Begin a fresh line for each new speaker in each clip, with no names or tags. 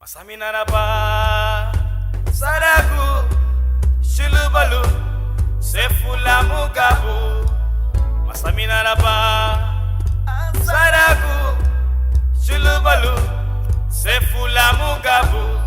Masaminaraba Saragu Shulubalu Sefula Mugabu Masaminaraba Saragu Shulubalu Sefula Mugabu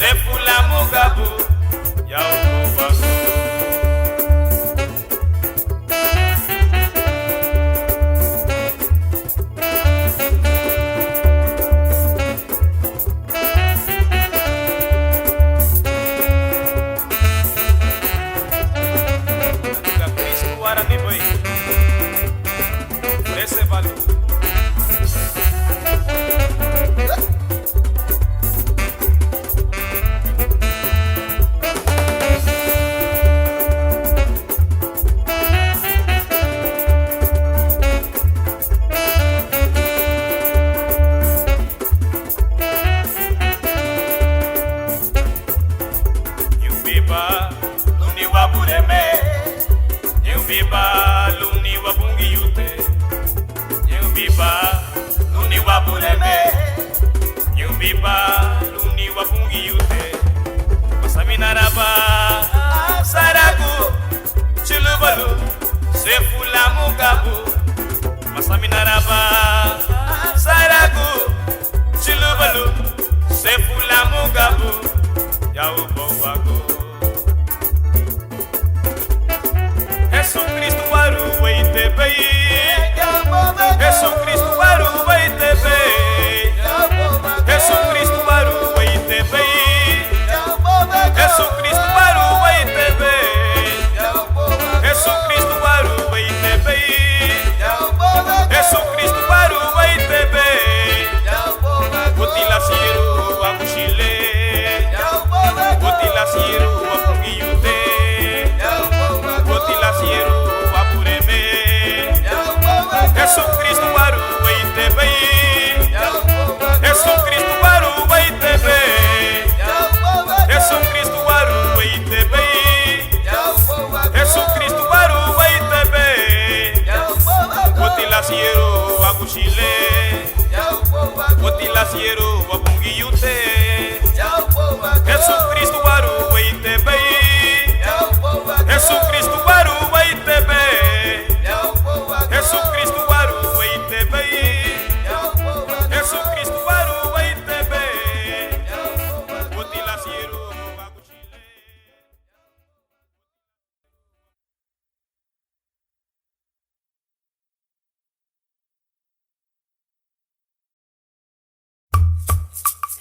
Sefula Mugabu, Yao Basu. wapureme Nyubiba luni wapungi yute Nyubiba luni wapureme Nyubiba luni wapungi yute Masaminaraba Saragu Chulubalu Sefula mugabu Masaminaraba Saragu Chulubalu Sefula mugabu Yaubo wago Jesus Cristo waru waite bei Jesus Cristo waru waite bei Jesus Cristo waru waite bei Jesus Cristo waru waite bei Jesus Cristo waru waite bei Jesus Cristo waru waite bei Botila siru wa mushile Botila siru wa pungiyute Botila siru wa pureme Jesus Cristo waru waite bei Jesus Cristo waru waite bei Jesus Cristo waru waite bei Jesus Cristo waru waite bei Botila siru wa kushile Botila siru wa pungiyute Jesus Cristo waru waite bei Jesus Cristo waru waite bei Jesus Cristo waru waite bei Jesus Cristo waru waite bei Botila siru wa kushile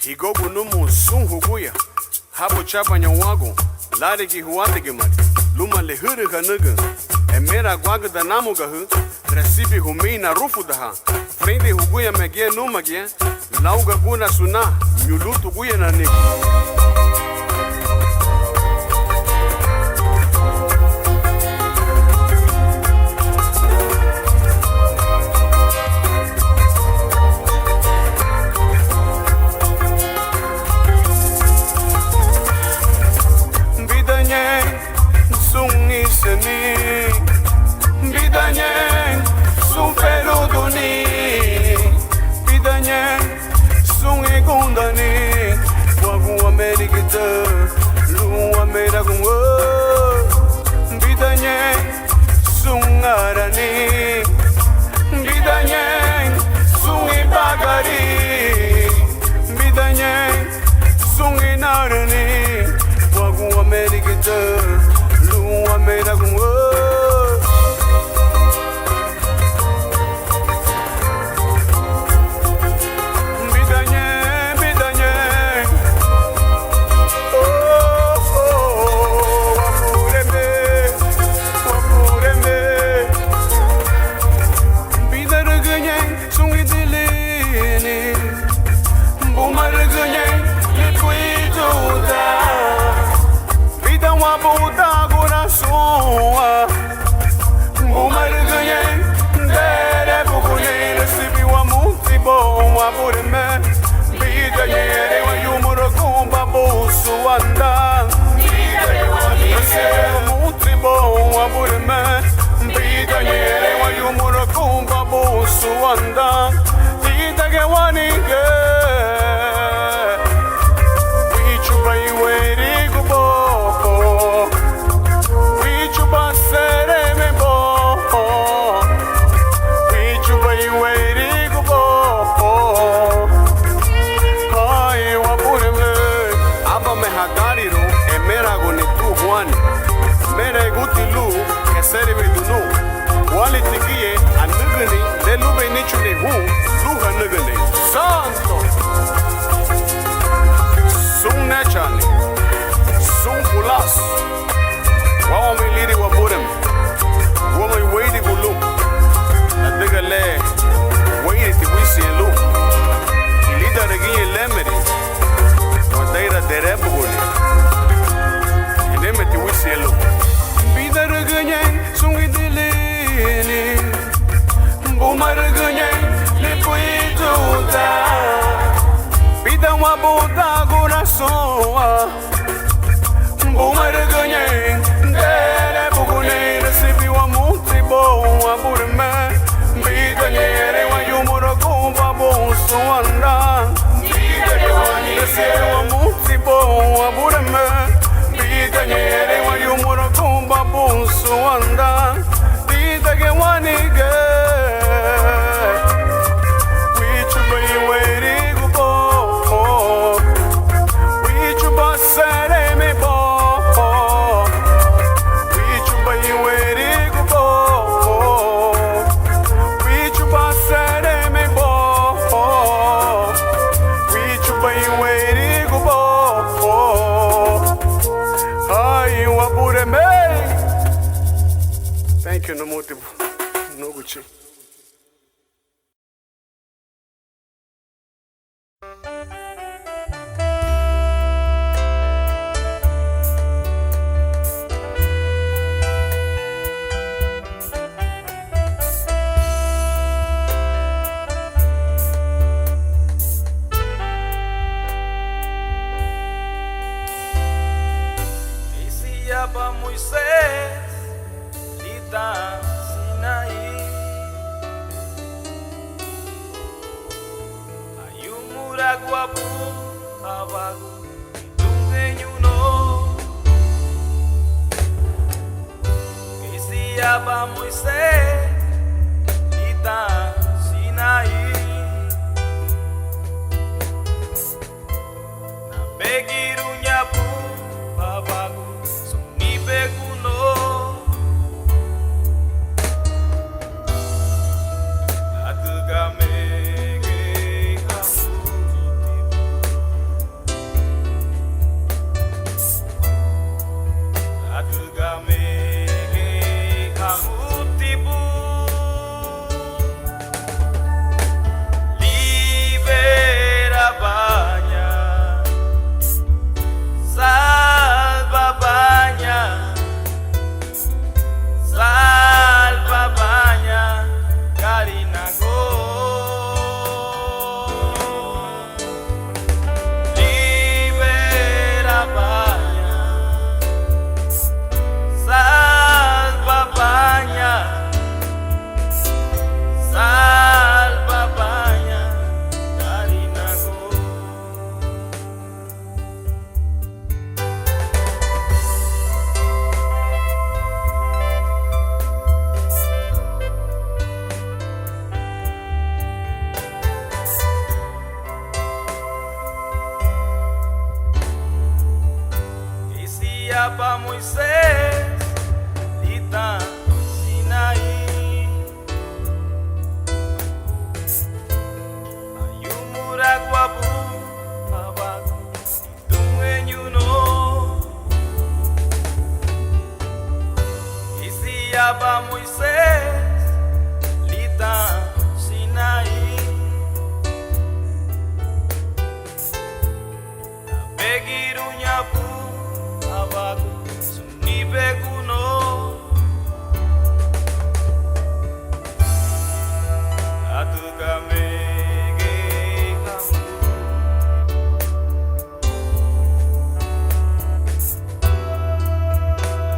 Higobu numu sun huguya Habo chapa nyawago Lade ki huate ke mari Luma le huru ka nuga E mera guaga da namu ga hu Recipe humei na rufu da ha Frente huguya me gie numa gie Lauga guna suna Nyulutu guya na niku
Bidanyen, sun peluduni Bidanyen, sun igundani Wagu amerikita, lu ameragun Bidanyen, sun arani Bidanyen, sun ibagari Bidanyen, sun inarani Wagu amerikita, lu ameragun Suanda, Tita que wanige, we chuba iweri gubo, we chuba sere mebo, we chuba iweri gubo, ay wapureme,
Aba me hagariro E mera goni tu huani Mera gutilu E sere vidunu Wali tigiye a nugani Le lube nichu ne hu Luha nugani
Santo,
Sun nechani Sun pulas Wawa me liri wa burem Wama i weidi gulu Adiga le Weidi ti wisi elu Ilida regiye lemeri Wadaira derebu guli Ineme ti wisi elu
Vida reganyen, sun idilini, Buma reganyen, le puituda, Vida wa buda coração, Buma reganyen, wanda Dita ke wanige Wichu bayi weri gubo Wichu basere me bo Wichu bayi weri gubo Wichu basere me bo Wichu bayi weri gubo Ai wabure me. Thank you, Nomotibu. Noguchi.
Para Moisés, Lita, Sinaí, Ayumuraguapu, Abagu, Tungeñuno, decía para Moisés, Lita, Sinaí, Nabegiruñapu, Abagu. Bekuno Atugame Kamutibu Libera Baña Salva Baña Salva Baña Karinago Libera Baña Salva Baña Salva Baña Karinago para Moisés, Lita, Sinaí, Ayumuraguapu, Abagu, Tungeñuno, decía para Moisés, Lita, Sinaí, Begiruñapu. Abagu, Suni Bekuno Atugame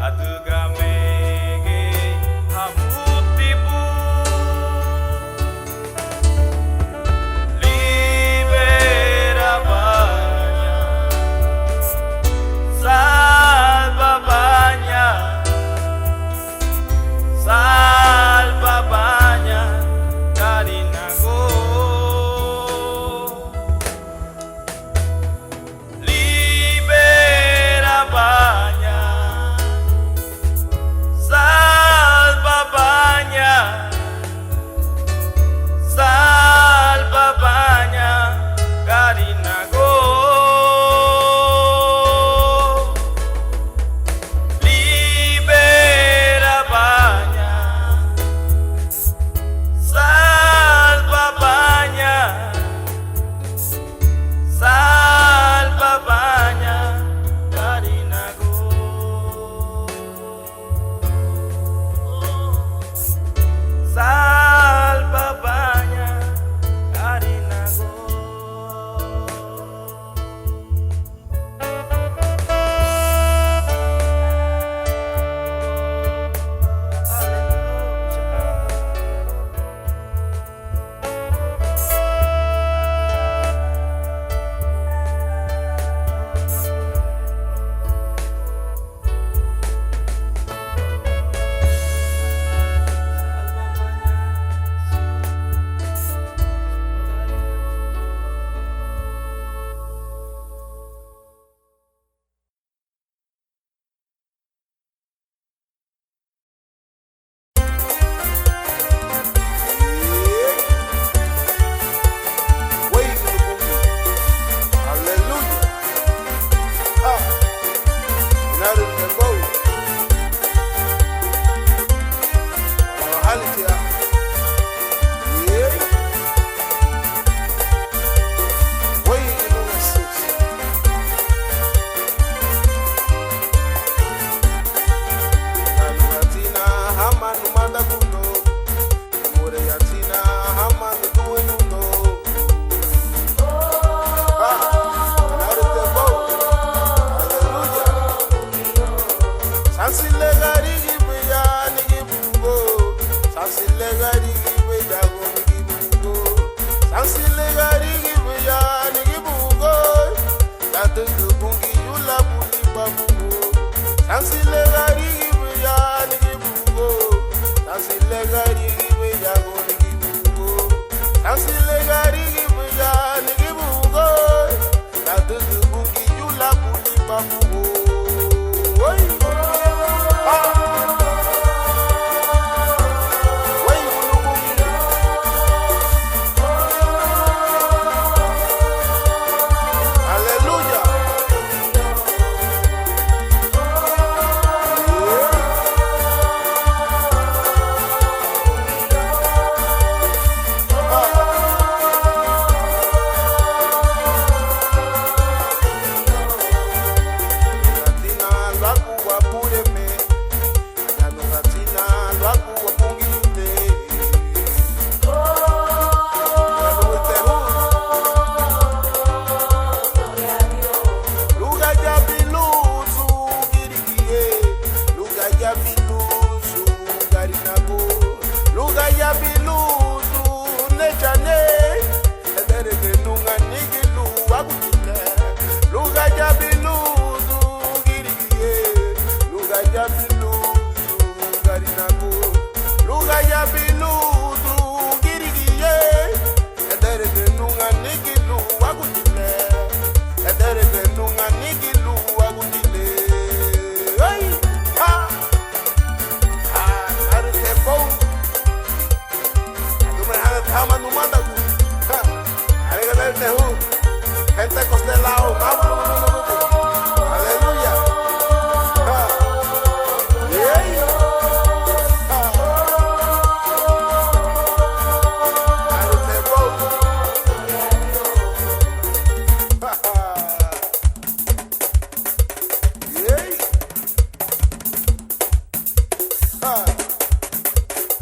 Atugame Hamu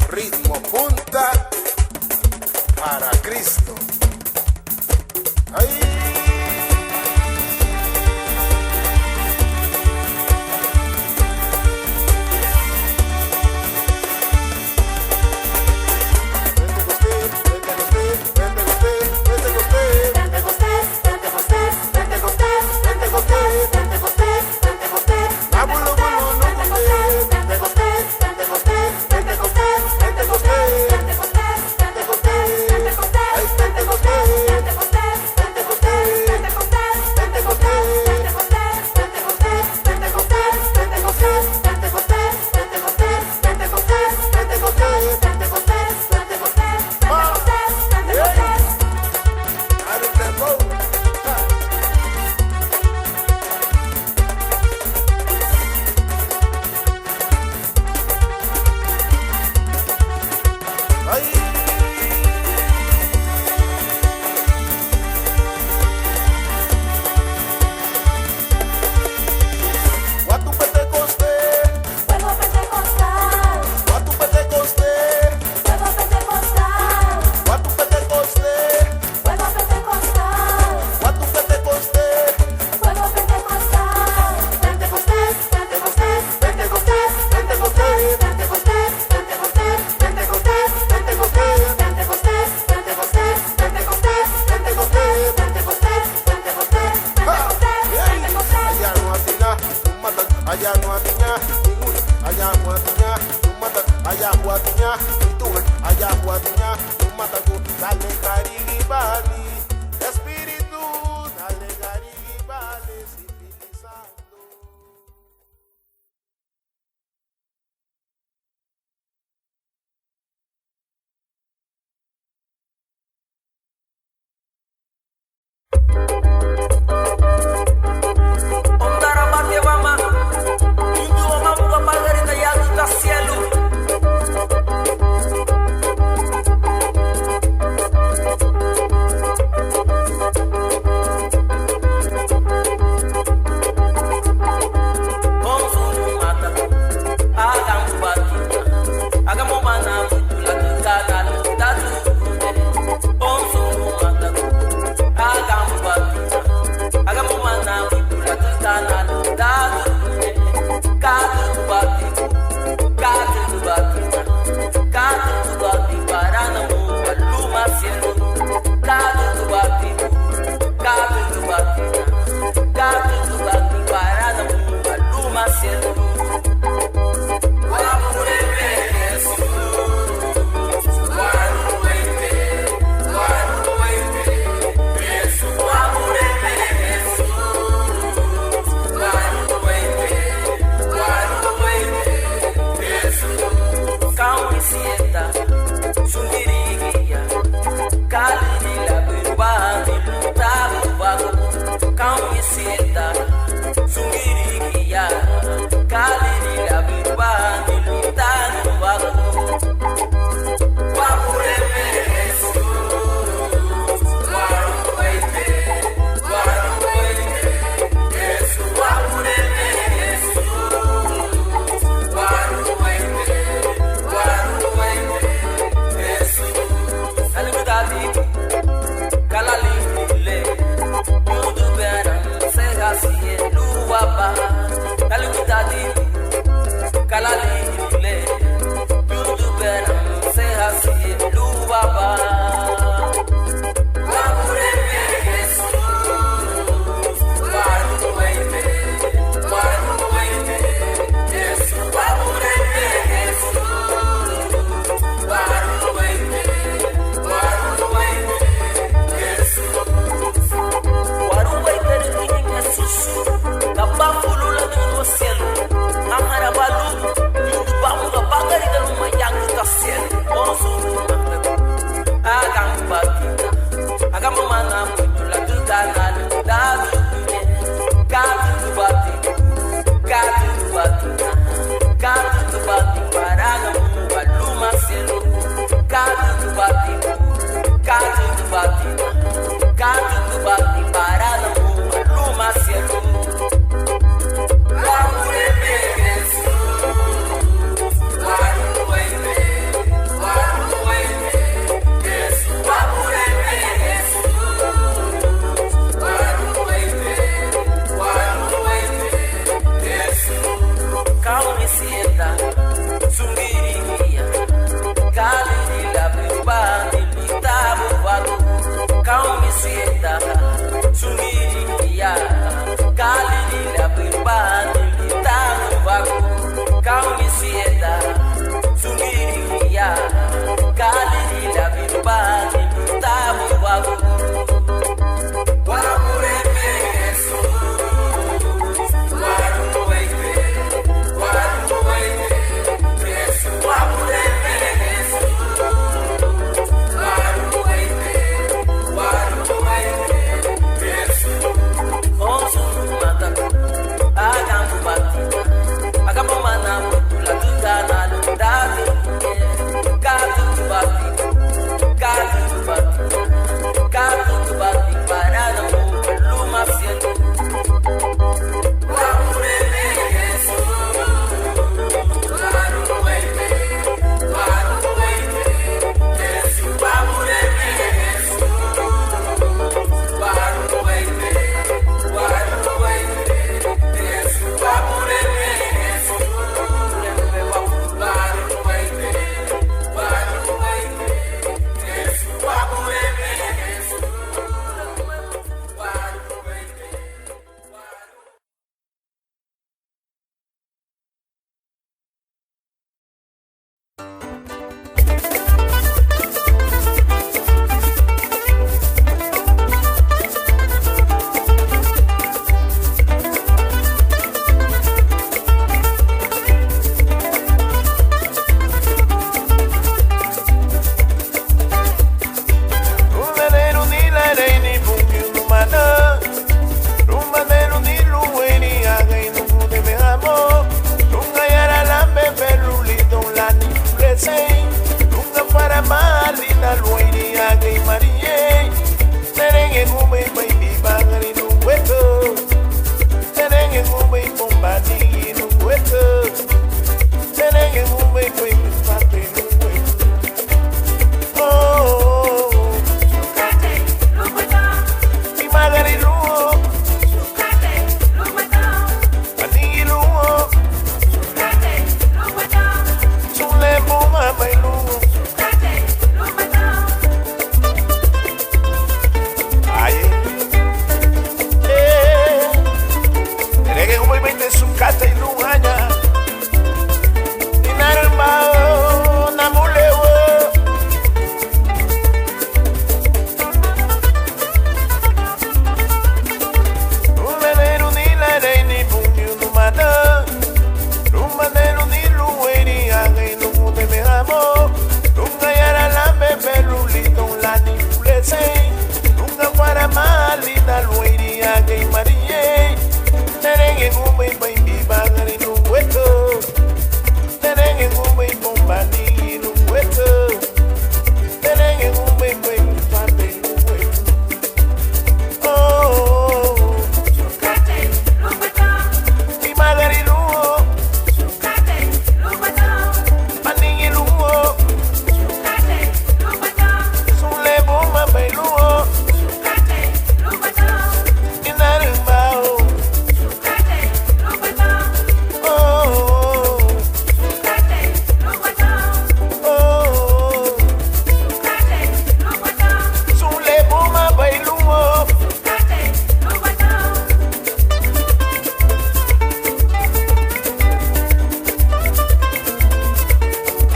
Ritmo punta para Cristo. ¡Ay!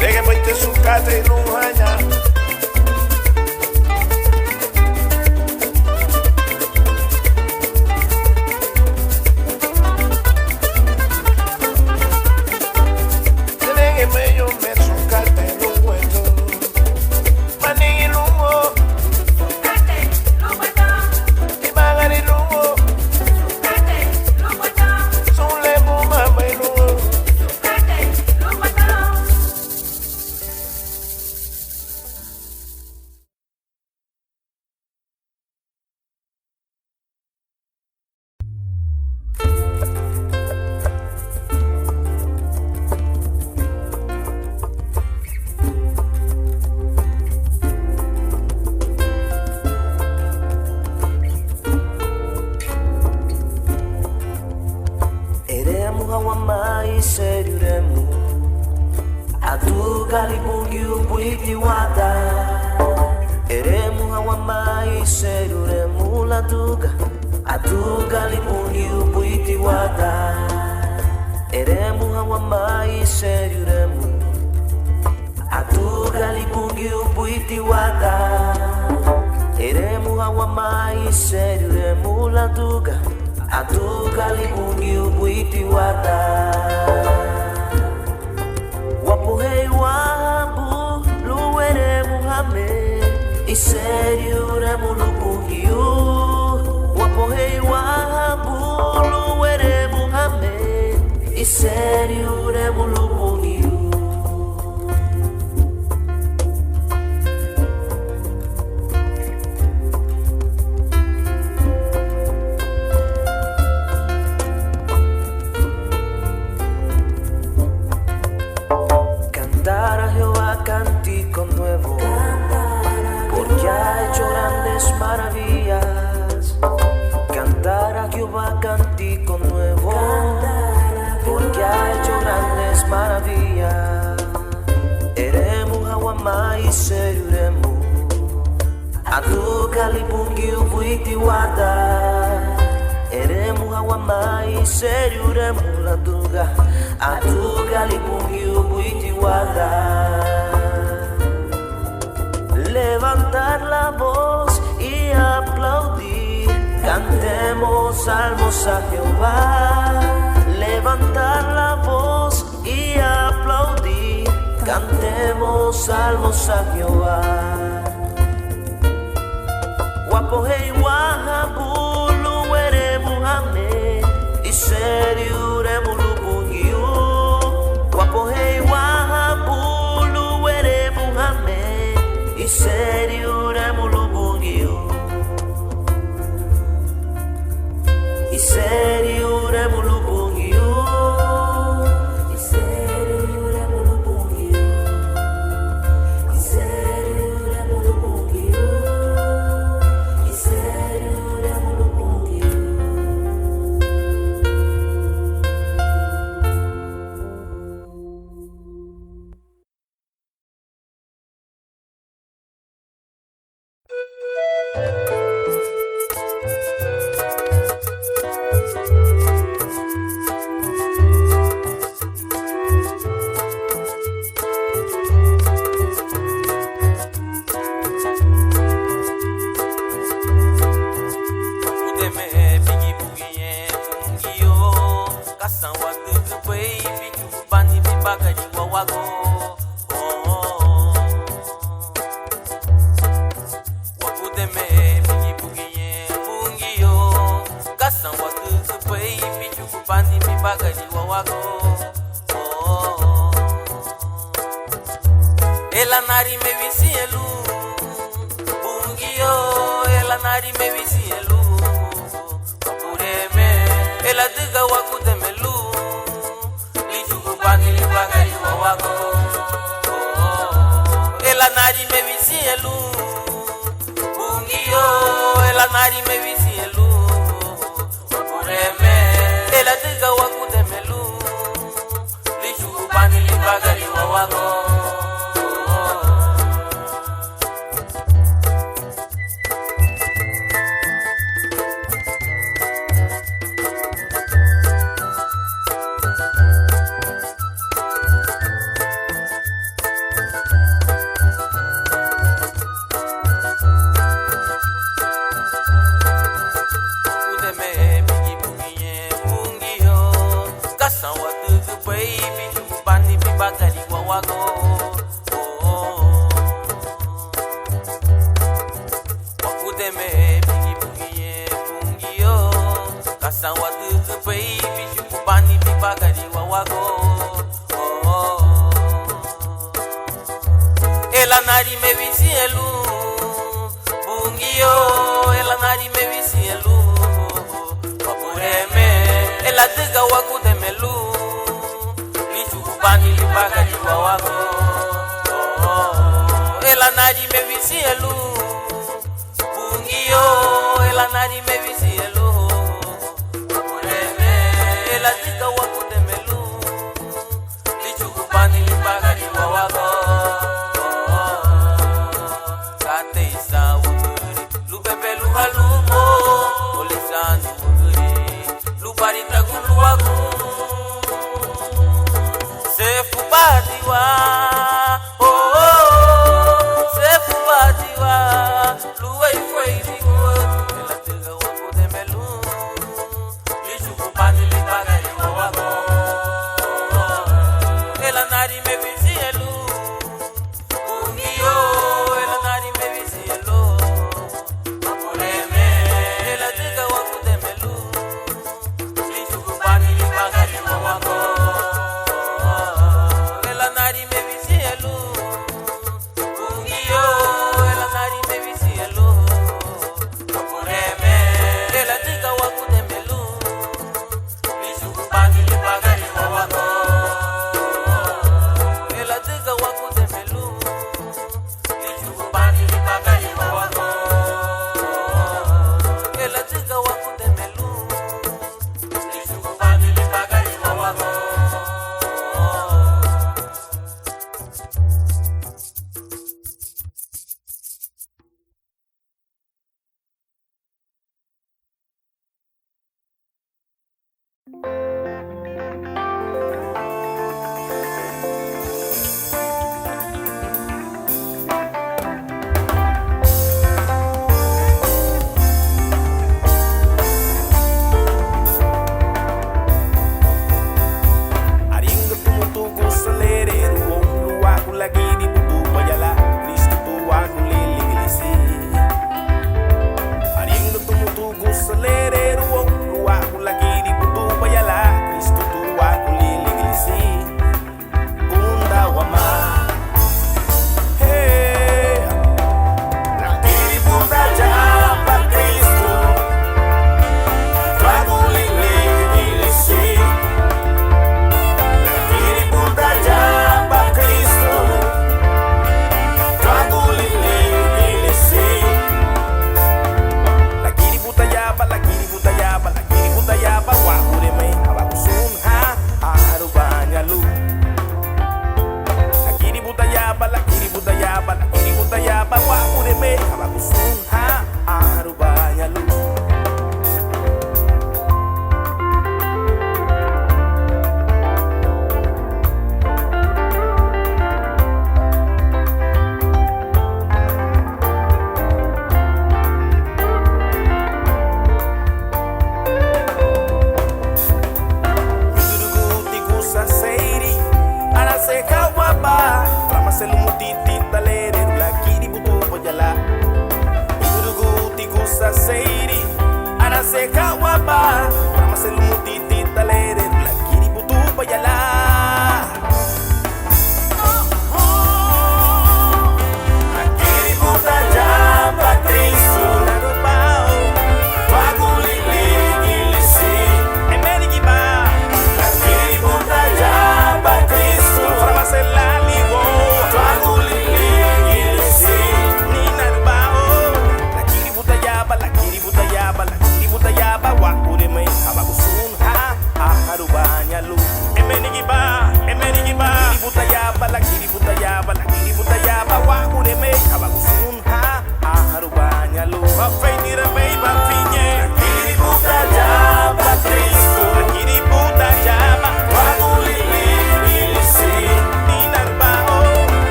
Rege baite sukate nuhanya. Rege meyo me sukate nuhendo. Mani nuho. Imagari nuho. Sule buma mai nuho.
Eremu hawamai seruremu Adu kalibungi upuiti wada Eremu hawamai seruremu laduga Adu kalibungi upuiti wada Eremu hawamai seruremu Adu kalibungi upuiti wada Eremu hawamai seruremu laduga Atu kalibungi upuiti wada Wapuhei wabu luere muhame Iseri uremu lupungiu Wapuhei wabu luere muhame Iseri uremu lupungiu Cantar a Jehová cántico nuevo, porque ha hecho grandes maravillas. Cantar a Jehová cántico nuevo, porque ha hecho grandes maravillas. Eremu hawamai seruremu, adu kalibungi upuiti wada. Eremu hawamai seruremu laduga, adu kalibungi upuiti wada. Levantar la voz y aplaudir, cantemos salmos a Jehová. Levantar la voz y aplaudir, cantemos salmos a Jehová. Wapohei wahabulu weremu hame, iseri uremu lupungiu. Wapohei wahabulu weremu hame, iseri uremu lupungiu. Iseri uremu lupungiu. Iseri uremu lupungiu. Iseri uremu lupungiu. Iseri uremu lupungiu.
Ela nari me visielu, bungio. Ela nari me visielu, apureme. Ela diga wakudemelu, lichukupani libaga liwawago. Ela nari me visielu, bungio. Ela nari me visielu, apureme. Ela diga wakudemelu, lichukupani libaga liwawago. wawago. Wakudeme bigi bugi ye bungi yo. Kasan wadu pei bishu kubani bibagari wawago. Ela nari me visi elu bungi yo. Ela nari me visi elu wapureme. Ela diga wakudeme lu lichu kubani bibagari wawago. Ela nari me visi elu bungi yo. Ela nari me visi elu wapureme. Ela diga wakudeme lu lichu kubani bibagari wawago. Lumo, olesani muguri, lubarita guluagu, sefu batiwa, sefu batiwa, luwe ifweidi go, elatiga waku de melu, lishu kupani libagari wawago, elanari me visi elu, ungiyo, elanari me visi elu.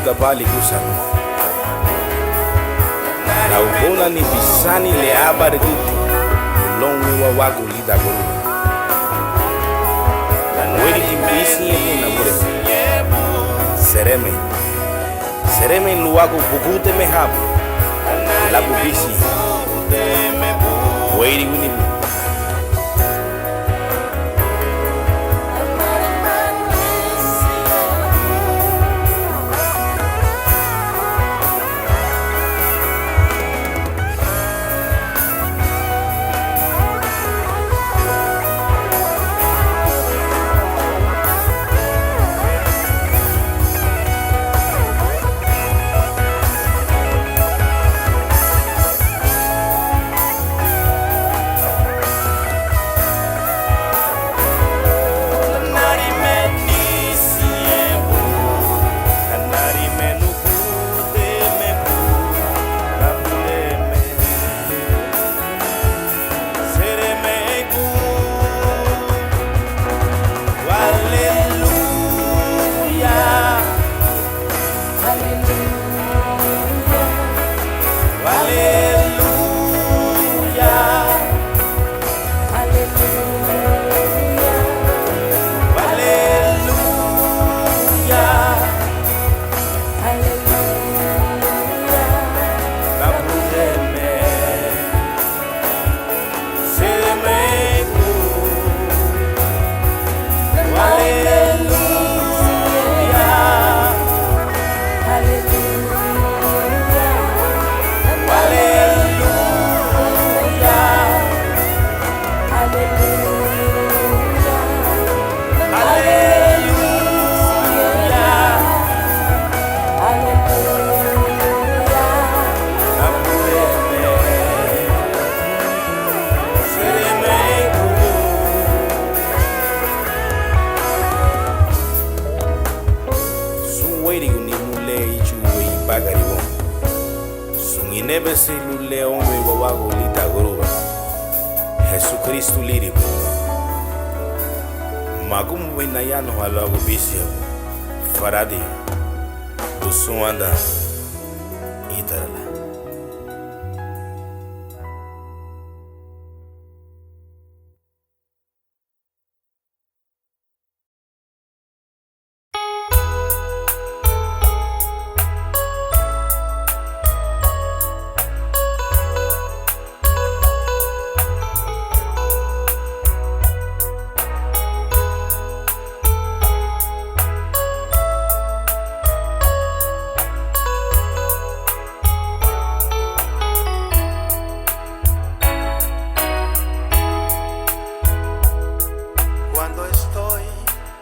da bali gusano. Na ubola ni bisani le abarguti. Longe wawago lida guru. Weli kimbisi yebu na bure. Sereme luago bugute me habu. La bubisi. Weli wini. Nebesi lule onwe wawago lita guruba Jesucristo liribu Magumu wina yano halago bisio Faradi Usuanda Itarala.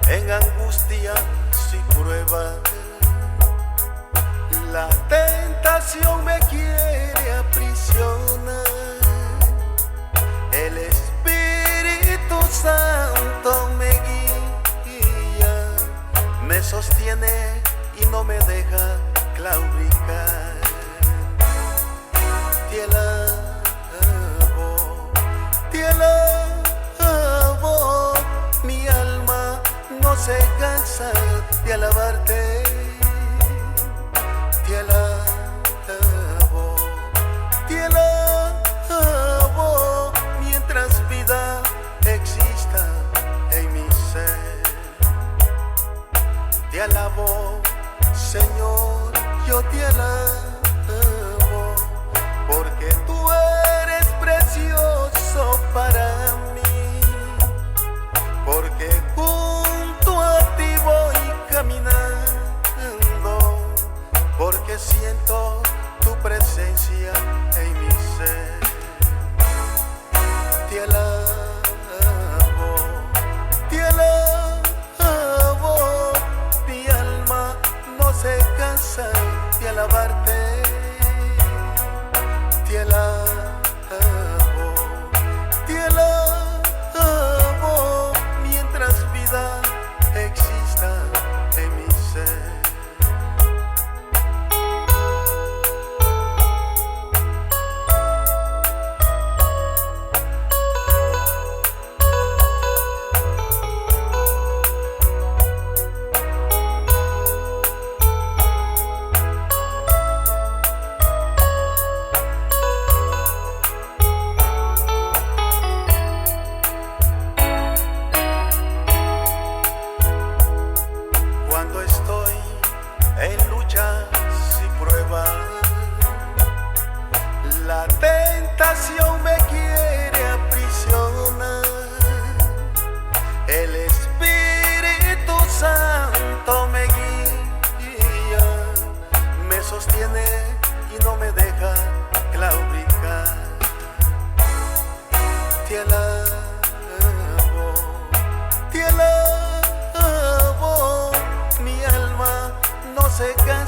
En angustias y pruebas, la tentación me quiere aprisionar. El Espíritu Santo me guía, me sostiene y no me deja claudicar. Te alabo, mi alma no se cansa de alabarte. Te alabo, mientras vida exista en mi ser. Te alabo, Señor, yo te alabo, porque tú eres precioso para mí, porque junto a ti voy caminando, porque siento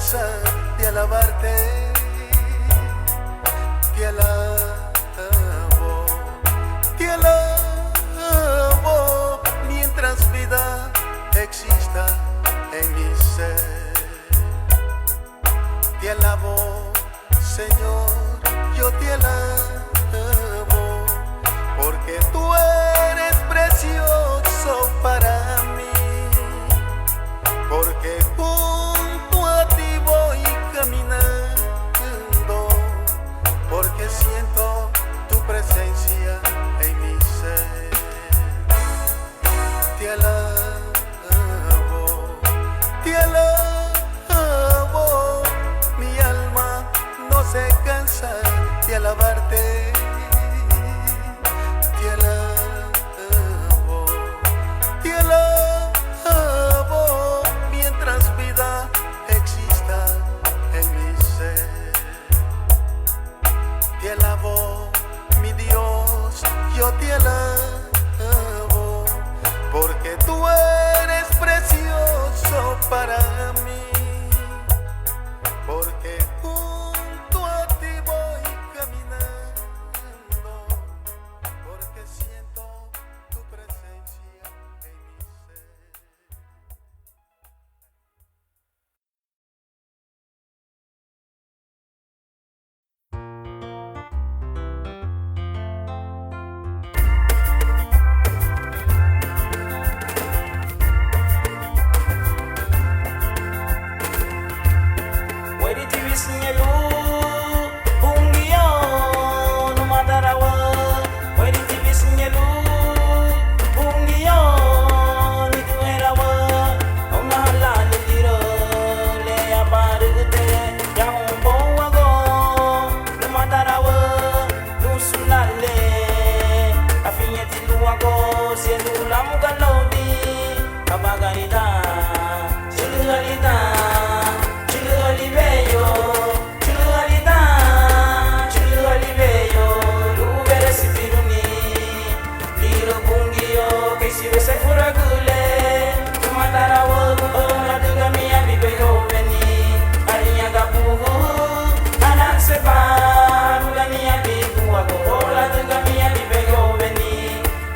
cansar de alabarte, te alabo mientras vida exista en mi ser. Te alabo, Señor, yo te alabo, porque tú eres precioso para mí, porque junto a ti voy caminando, porque siento tu presencia en mi ser. Te alabo, mi alma no se cansa de alabarte. Te alabo mientras vida exista en mi ser. Te alabo, mi Dios, yo te alabo, porque tú eres precioso para mí, porque junto a ti voy caminando, porque siento tu presencia en mi ser.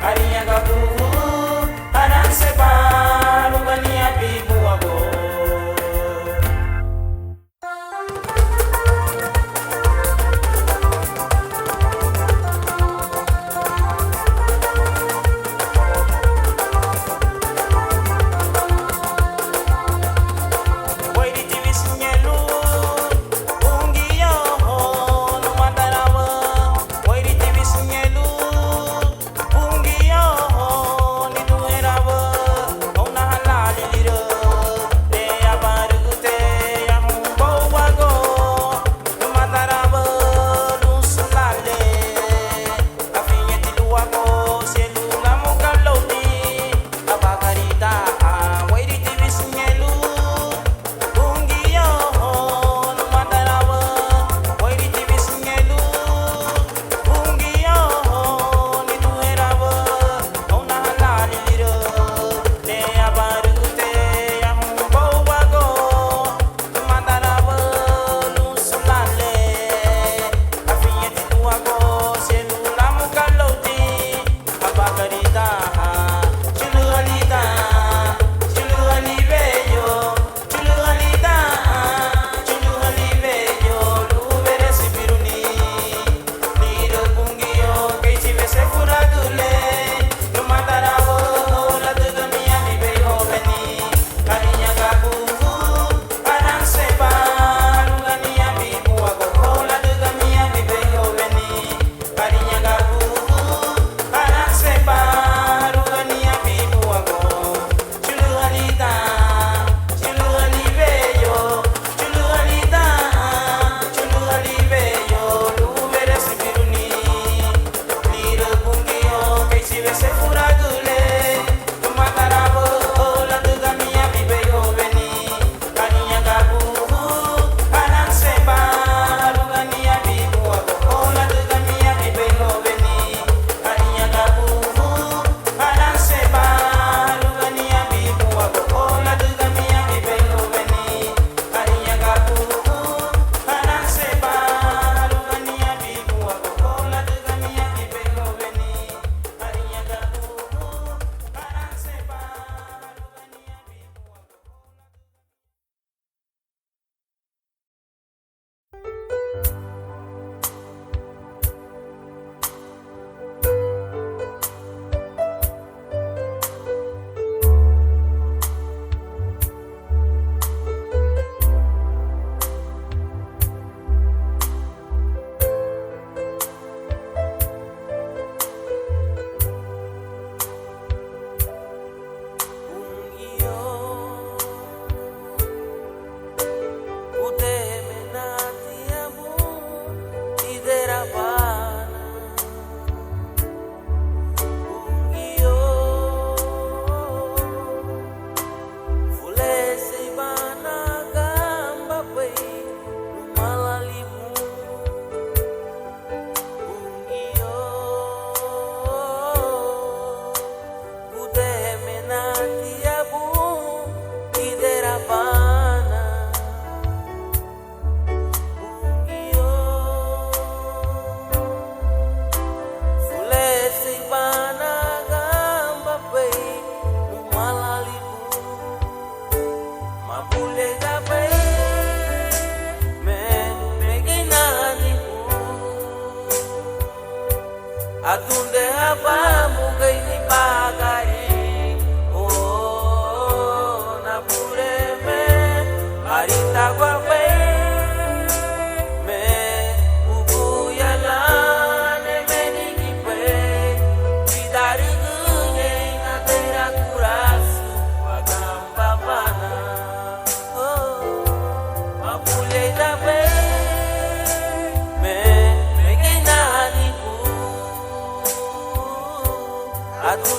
Arinya gabu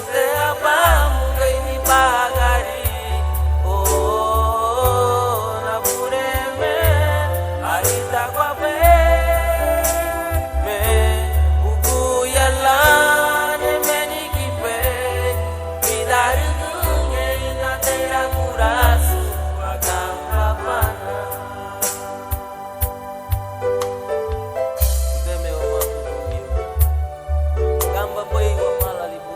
Adunde abamu gai ni bagari. Oh, na pureme arita kwa be me buku yalla ne meni kipe bidaru dunge na tera kurasu agamba pana. Udeme o mamu gamba boy o malalibu.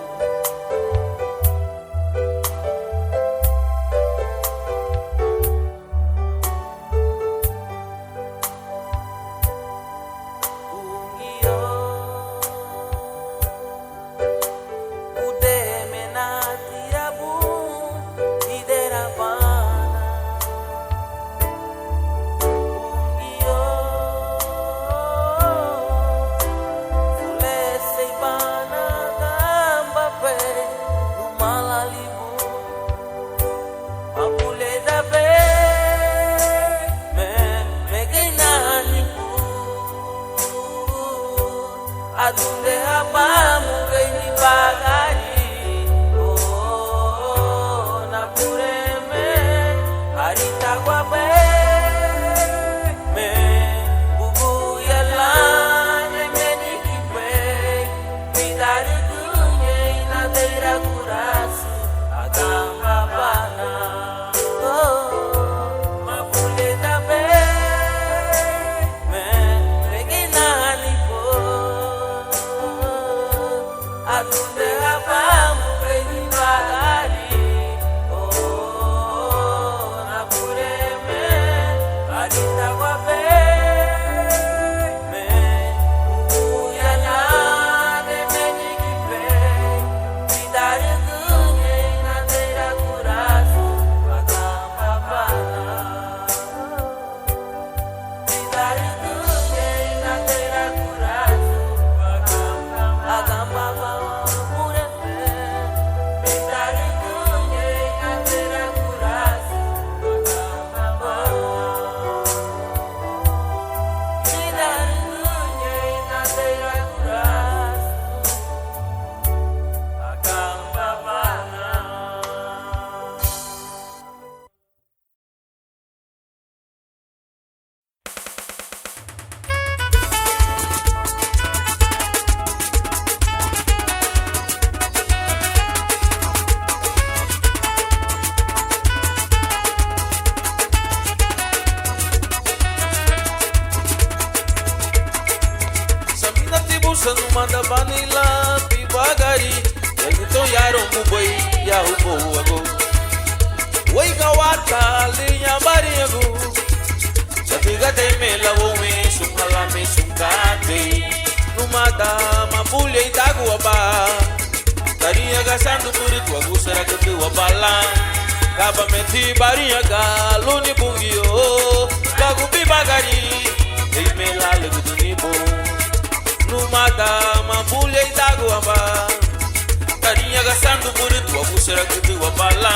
Adunde abamu gai ni bagari. Oh, na pureme arita kwa be me buku yalla ne meni kipe bidaru dunye na tera kurasu agamba bana. Oh, mapule tabe me reginani po. Adunde abamu gai ni bagari. Oh, na pureme arita kwa be me buku yalla ne meni kipe bidaru dunye na tera kurasu agamba bana. Bidaru dunye na tera kurasu agamba bana. Bidaru dunye na tera kurasu agamba bana. Bidaru dunye na tera kurasu agamba bana. Samina tibusa numanda banila pibagari. Yagito yaro mubay ya ubo ago. Way gawata linya bari ago. Satiga te me lavo me sungala me sungate. Numada mapulya itagu aba. Tariya gasando puri tua gusara que tu abala. Kaba meti bariya galuni bungio. Lagu pibagari. Ei me la legu dunibo. Numada mapulya itagu aba. Tariya gasando puri tua gusara que tu abala.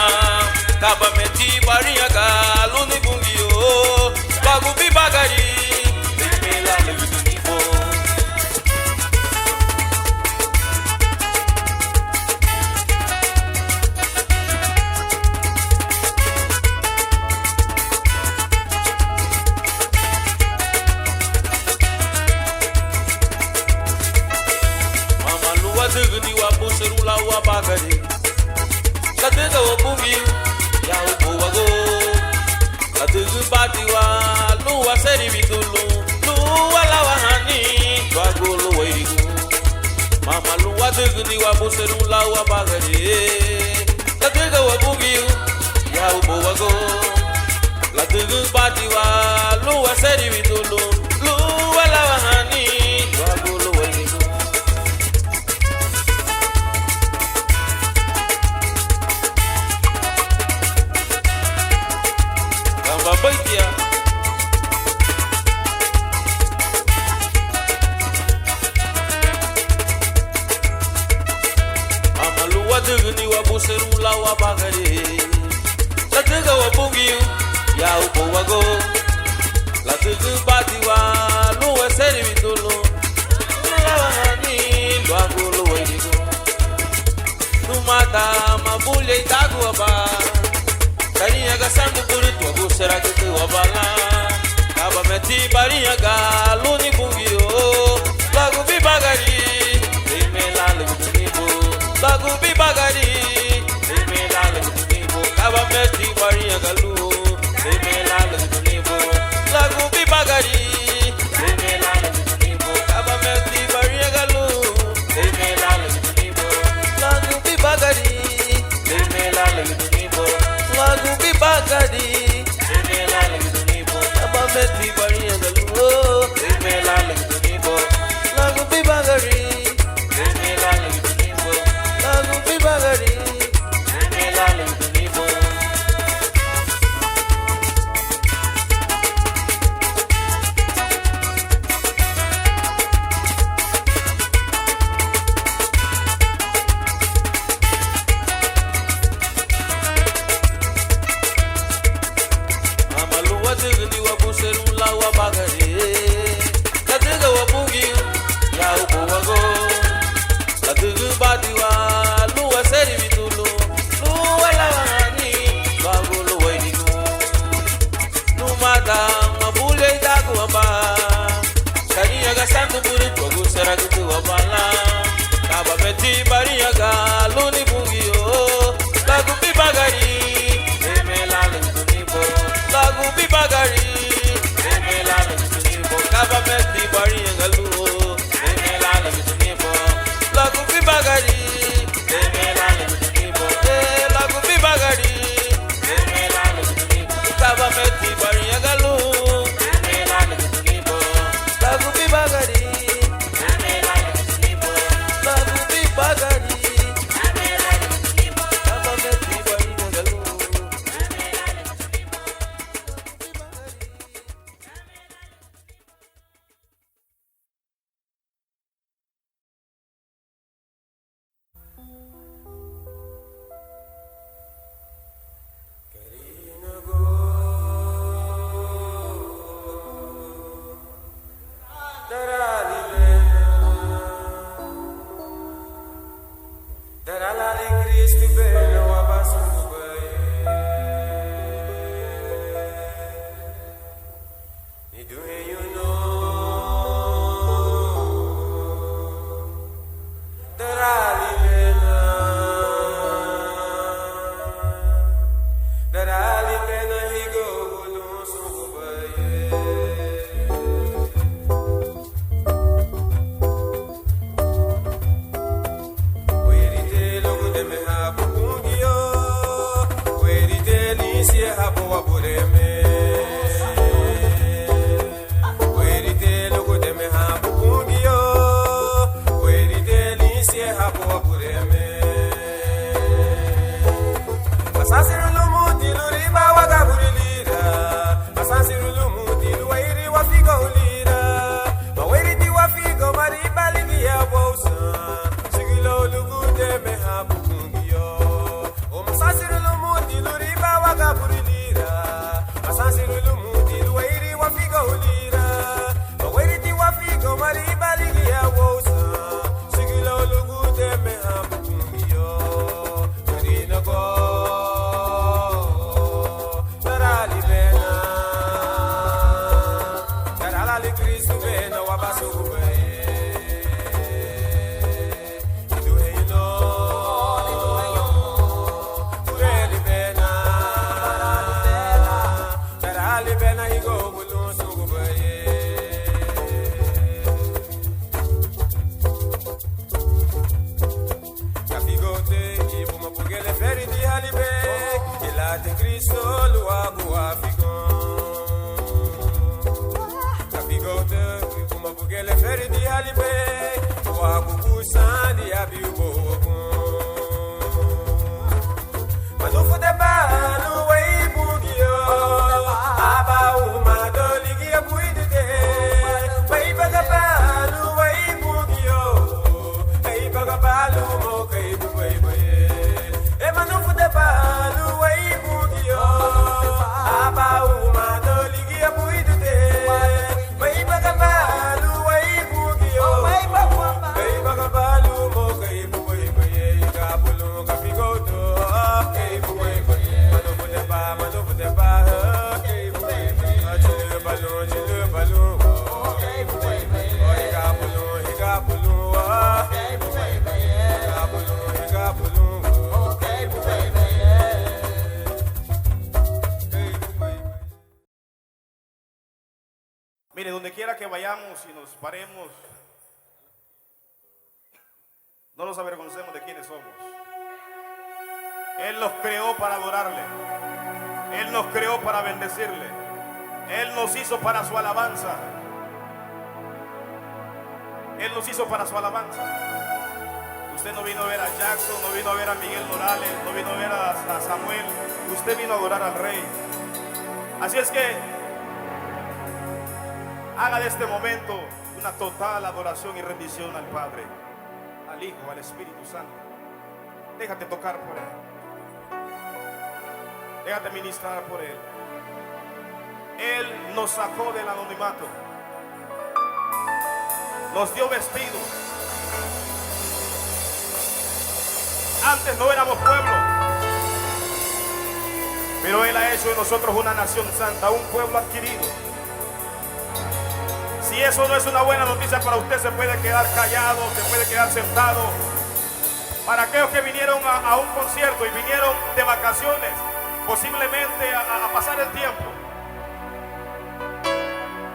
Kaba meti bariya galuni bungio. Lagu pibagari. Ei me la legu dunibo. Mama lua degni wa puserula wa bagari. La dega wa bungi ya ubo wago. La degu bati wa lua seri bitulu. Lua la wa hani wa golo wa irigu. Mama lua degni wa puserula wa bagari. La dega wa bungi ya ubo wago. La degu bati wa lua seri bitulu. Lua la wa hani wa golo wa irigu. Gamba baitia. Mama lua degni wa buserula wa bagari. La dega wa bungi ya ubo wago. La degu bati wa lua seri bitulu. La wa hani wa golo wa irigu. Numata mabule itagu aba Kariya ga sandu buritu agu seragi tu abala Kaba meti bariya ga luni bungio Lagu bibagari Rimela lagu tunibu Lagu bibagari Rimela lagu tunibu Kaba meti bariya ga lu Rimela lagu tunibu Lagu bibagari Rimela lagu tunibu Kaba meti bariya ga lu Rimela lagu tunibu Lagu bibagari Rimela lagu tunibu Lagu bibagari Rimela lagu tunibu Kaba meti bariya ga lu Rimela lagu tunibu Lagu bibagari Rimela lagu tunibu Lagu bibagari Rimela lagu tunibu Amaluwa tigni wa buseru la wa bagari Kadiga wa bugi ya ubo wago Kadiga badiwa luwa seri vitulu Luwa la wani Bago luwa idigu Numada mabule idagu wamba Kaniya ga sandu buri Wago seragu tu wabala Kaba meti bariya ga luni bugi yo Lagu bibagari Emela lagu tunibo Lagu bibagari Emela lagu tunibo Kaba meti bariya ga lu Emela lagu tunibo Lagu bibagari Emela lagu tunibo Lagu bibagari Emela lagu tunibo Kaba meti bariya ga lu Emela lagu tunibo Lagu bibagari Emela lagu tunibo Lagu bibagari Emela lagu tunibo Kaba meti bariya ga lu Emela lagu tunibo
Mire, donde quiera que vayamos y nos paremos, no nos avergoncemos de quiénes somos. Él nos creó para adorarle. Él nos creó para bendecirle. Él nos hizo para su alabanza. Él nos hizo para su alabanza. Usted no vino a ver a Jackson, no vino a ver a Miguel Morales, no vino a ver a Samuel. Usted vino a adorar al Rey. Así es que haga de este momento una total adoración y rendición al Padre, al Hijo, al Espíritu Santo. Déjate tocar por Él. Déjate ministrar por Él. Él nos sacó del anonimato. Nos dio vestido. Antes no éramos pueblo, pero Él ha hecho de nosotros una nación santa, un pueblo adquirido. Si eso no es una buena noticia para usted, se puede quedar callado, se puede quedar sentado. Para aquellos que vinieron a un concierto y vinieron de vacaciones, posiblemente a pasar el tiempo,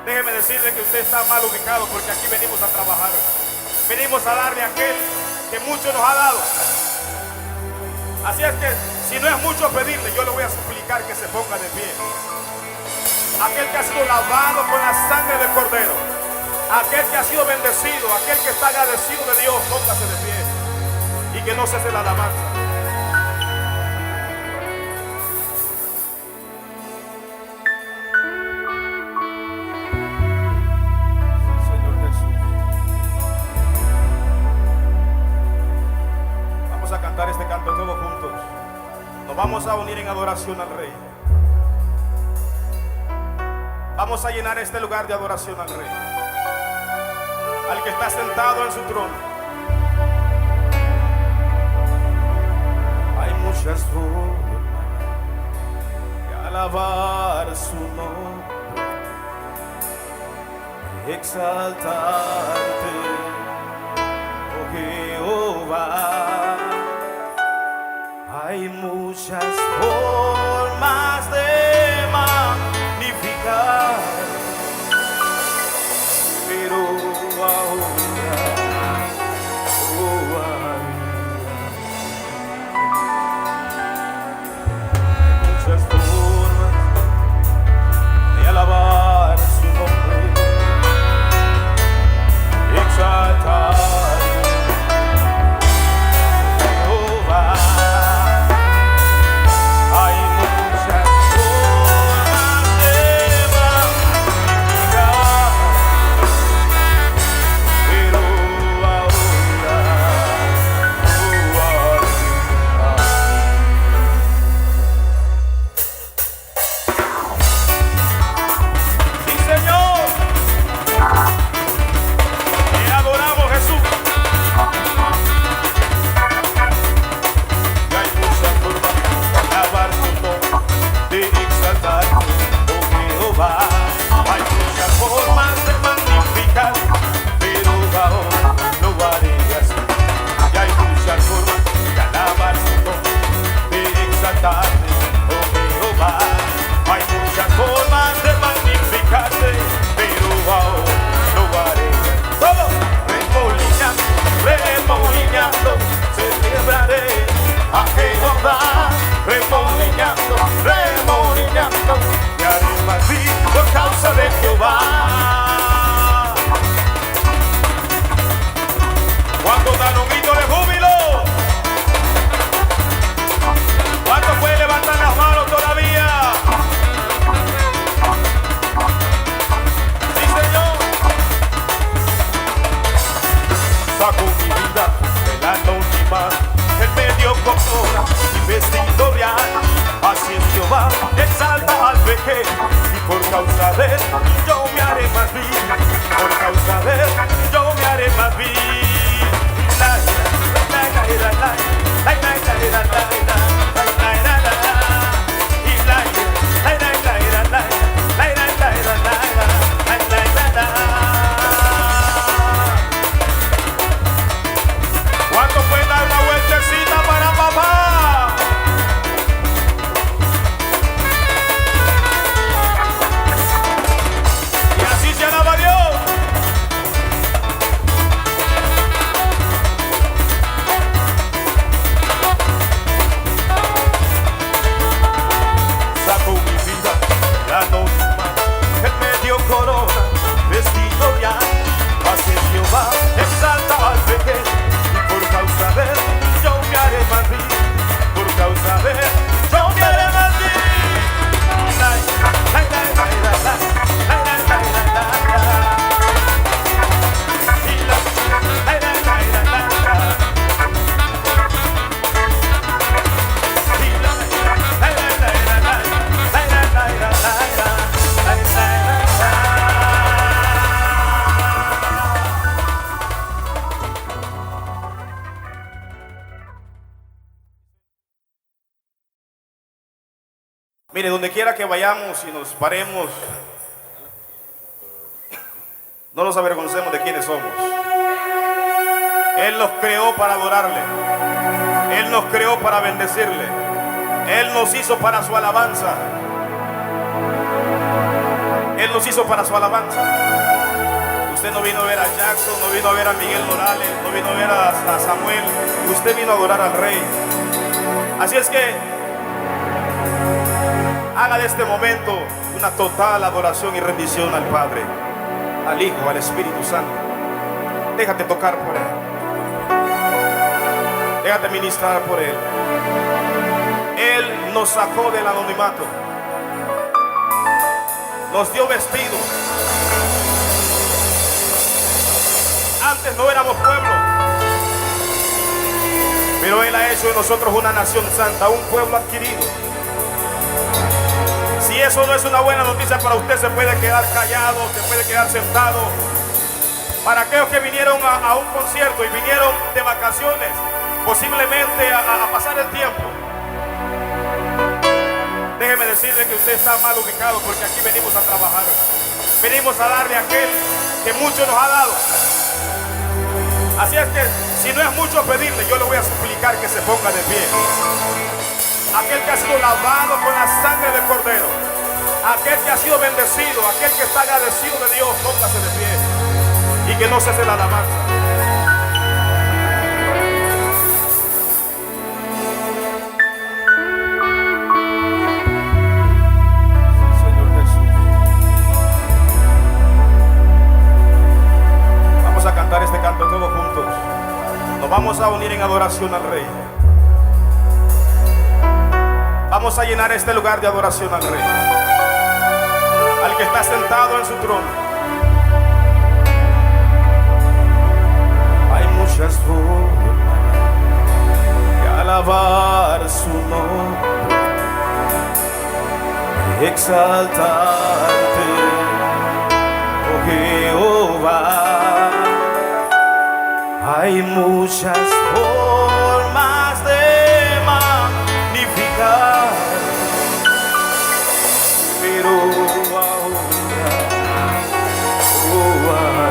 déjeme decirle que usted está mal ubicado, porque aquí venimos a trabajar. Venimos a darle a aquel que mucho nos ha dado. Así es que si no es mucho pedirle, yo le voy a suplicar que se ponga de pie. Aquel que ha sido lavado con la sangre del Cordero, aquel que ha sido bendecido, aquel que está agradecido de Dios, póngase de pie y que no cese la alabanza. Señor Jesús, vamos a cantar este canto todos juntos. Nos vamos a unir en adoración al Rey. Vamos a llenar este lugar de adoración al Rey, al que está sentado en su trono. Hay muchas formas de alabar su nombre, de exaltarte, oh Jehová. Hay muchas formas de magnificar, pero ahora, hay muchas formas de alabar su nombre, de exaltar Jehová. Hay muchas formas de magnificar, pero ahora, sí, Señor, te adoramos, Jesús. Y hay muchas formas de alabar tu nombre, de exaltar, oh Jehová. Hay muchas formas de magnificar, pero ahora lo haré así. Y hay muchas formas de alabar tu nombre, de exaltarte, oh Jehová. Hay muchas formas de magnificarte, pero ahora lo haré. Todo remolinando, remolinando, celebraré a Jehová. Remolinando, remolinando, y haré más bien por causa de Jehová. ¿Cuánto dan un grito de júbilo? ¿Cuánto puede levantar las manos todavía? Sí, Señor. Saco mi vida de la anónima, en medio con obra y vestido real. Así es Jehová, exalta al pequeño, y por causa de él yo me haré más vil. Por causa de él yo me haré más vil. ¿Cuánto puede dar una vueltecita para papá?
Mire, donde quiera que vayamos y nos paremos, no nos avergoncemos de quiénes somos. Él nos creó para adorarle. Él nos creó para bendecirle. Él nos hizo para su alabanza. Él nos hizo para su alabanza. Usted no vino a ver a Jackson, no vino a ver a Miguel Morales, no vino a ver a Samuel. Usted vino a adorar al Rey. Así es que haga de este momento una total adoración y rendición al Padre, al Hijo, al Espíritu Santo. Déjate tocar por Él. Déjate ministrar por Él. Él nos sacó del anonimato. Nos dio vestido. Antes no éramos pueblo, pero Él ha hecho de nosotros una nación santa, un pueblo adquirido. Si eso no es una buena noticia para usted, se puede quedar callado, se puede quedar sentado. Para aquellos que vinieron a un concierto y vinieron de vacaciones, posiblemente a pasar el tiempo, déjeme decirle que usted está mal ubicado, porque aquí venimos a trabajar. Venimos a darle a aquel que mucho nos ha dado. Así es que, si no es mucho pedirle, yo le voy a suplicar que se ponga de pie. Aquel que ha sido lavado con la sangre del Cordero, aquel que ha sido bendecido, aquel que está agradecido de Dios, póngase de pie y que no cese la alabanza. Señor Jesús, vamos a cantar este canto todos juntos. Nos vamos a unir en adoración al Rey. Vamos a llenar este lugar de adoración al Rey, al que está sentado en su trono. Hay muchas formas de alabar su nombre, de exaltarte, oh Jehová. Hay muchas formas de magnificar, pero ahora,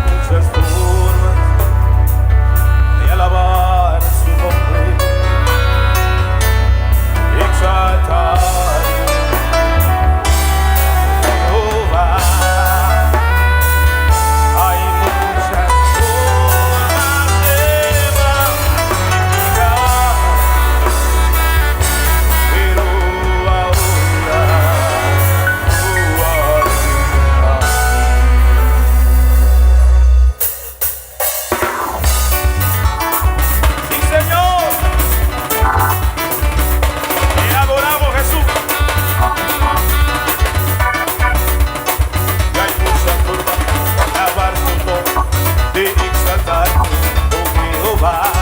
muchas formas de alabar su nombre, exaltar Jehová. Hay muchas formas de magnificar, pero sí, Señor, te adoramos, Jesús. Y hay muchas formas de alabar tu nombre, de exaltar, oh Jehová.